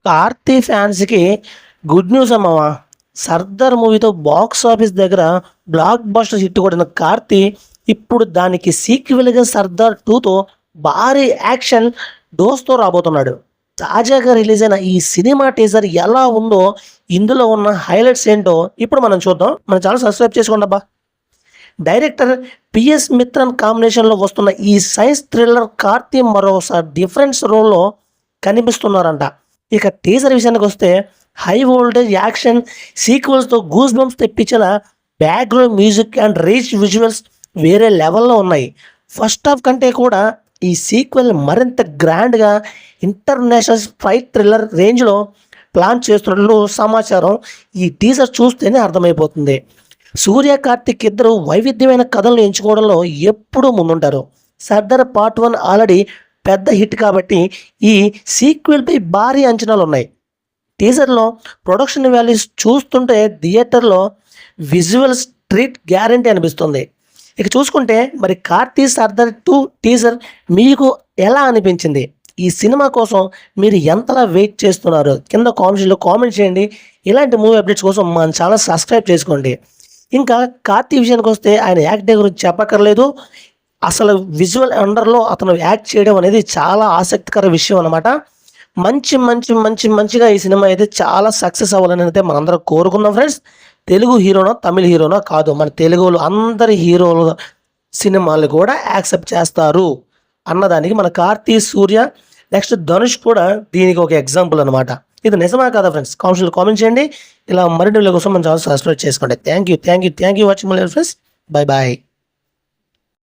కార్తీ ఫ్యాన్స్కి good news అమ్మవా. Sardar మూవీతో box office దగ్గర బ్లాక్ బస్టర్ హిట్ కొట్టిన కార్తీ ఇప్పుడు దానికి సీక్వెల్గా సర్దార్ 2తో భారీ యాక్షన్ డోస్తో రాబోతున్నాడు. తాజాగా రిలీజ్ అయిన ఈ సినిమా టీజర్ ఎలా ఉందో, ఇందులో ఉన్న హైలైట్స్ ఏంటో ఇప్పుడు మనం చూద్దాం. మన ఛానల్ సబ్స్క్రైబ్ చేసుకోండి అబ్బా. డైరెక్టర్ పిఎస్ మిత్రన్ కాంబినేషన్లో వస్తున్న ఈ సైన్స్ థ్రిల్లర్ కార్తీ మరోసారి డిఫరెన్స్ రోల్లో కనిపిస్తున్నారంట. ఇక టీజర్ విషయానికి వస్తే హై వోల్టేజ్ యాక్షన్ సీక్వెల్స్తో గూస్ బంప్స్ తెప్పించేలా background music and rich visuals వేరే లెవెల్లో ఉన్నాయి. ఫస్ట్ హాఫ్ కంటే కూడా ఈ సీక్వెల్ మరింత గ్రాండ్గా ఇంటర్నేషనల్ ఫైట్ థ్రిల్లర్ రేంజ్లో ప్లాన్ చేస్తున్నట్లు సమాచారం. ఈ టీజర్ చూస్తేనే అర్థమైపోతుంది. సూర్య కార్తిక్ ఇద్దరు వైవిధ్యమైన కథలను ఎంచుకోవడంలో ఎప్పుడూ ముందుంటారు. సర్దార్ పార్ట్ 1 ఆల్రెడీ పెద్ద హిట్ కాబట్టి ఈ సీక్వెల్పై భారీ అంచనాలు ఉన్నాయి. టీజర్లో ప్రొడక్షన్ వాల్యూస్ చూస్తుంటే థియేటర్లో విజువల్స్ ట్రీట్ గ్యారంటీ అనిపిస్తుంది. ఇక చూసుకుంటే మరి కార్తీ సర్దార్ 2 టీజర్ మీకు ఎలా అనిపించింది? ఈ సినిమా కోసం మీరు ఎంతలా వెయిట్ చేస్తున్నారు? కింద కామెంట్స్లో కామెంట్ చేయండి. ఇలాంటి మూవీ అప్డేట్స్ కోసం మన ఛానల్ సబ్స్క్రైబ్ చేసుకోండి. ఇంకా కార్తీ విషయానికి వస్తే ఆయన యాక్టింగ్ గురించి చెప్పక్కర్లేదు. అసలు విజువల్ అండర్లో అతను యాక్ట్ చేయడం అనేది చాలా ఆసక్తికర విషయం అనమాట. మంచిగా ఈ సినిమా అయితే చాలా సక్సెస్ అవ్వాలని అయితే మనందరం కోరుకుందాం ఫ్రెండ్స్. తెలుగు హీరోనో తమిళ హీరోనో కాదు, మన తెలుగులో అందరి హీరోలు సినిమాలు కూడా యాక్సెప్ట్ చేస్తారు అన్నదానికి మన కార్తీ, సూర్య, నెక్స్ట్ ధనుష్ కూడా దీనికి ఒక ఎగ్జాంపుల్ అనమాట. ఇది నిజమా కదా ఫ్రెండ్స్? కామెంట్స్లో కామెంట్ చేయండి. ఇలా మరిన్ని వీడియో కోసం మన ఛానల్ సబ్స్క్రైబ్ చేసుకోండి. Thank you watching my friends. Bye bye.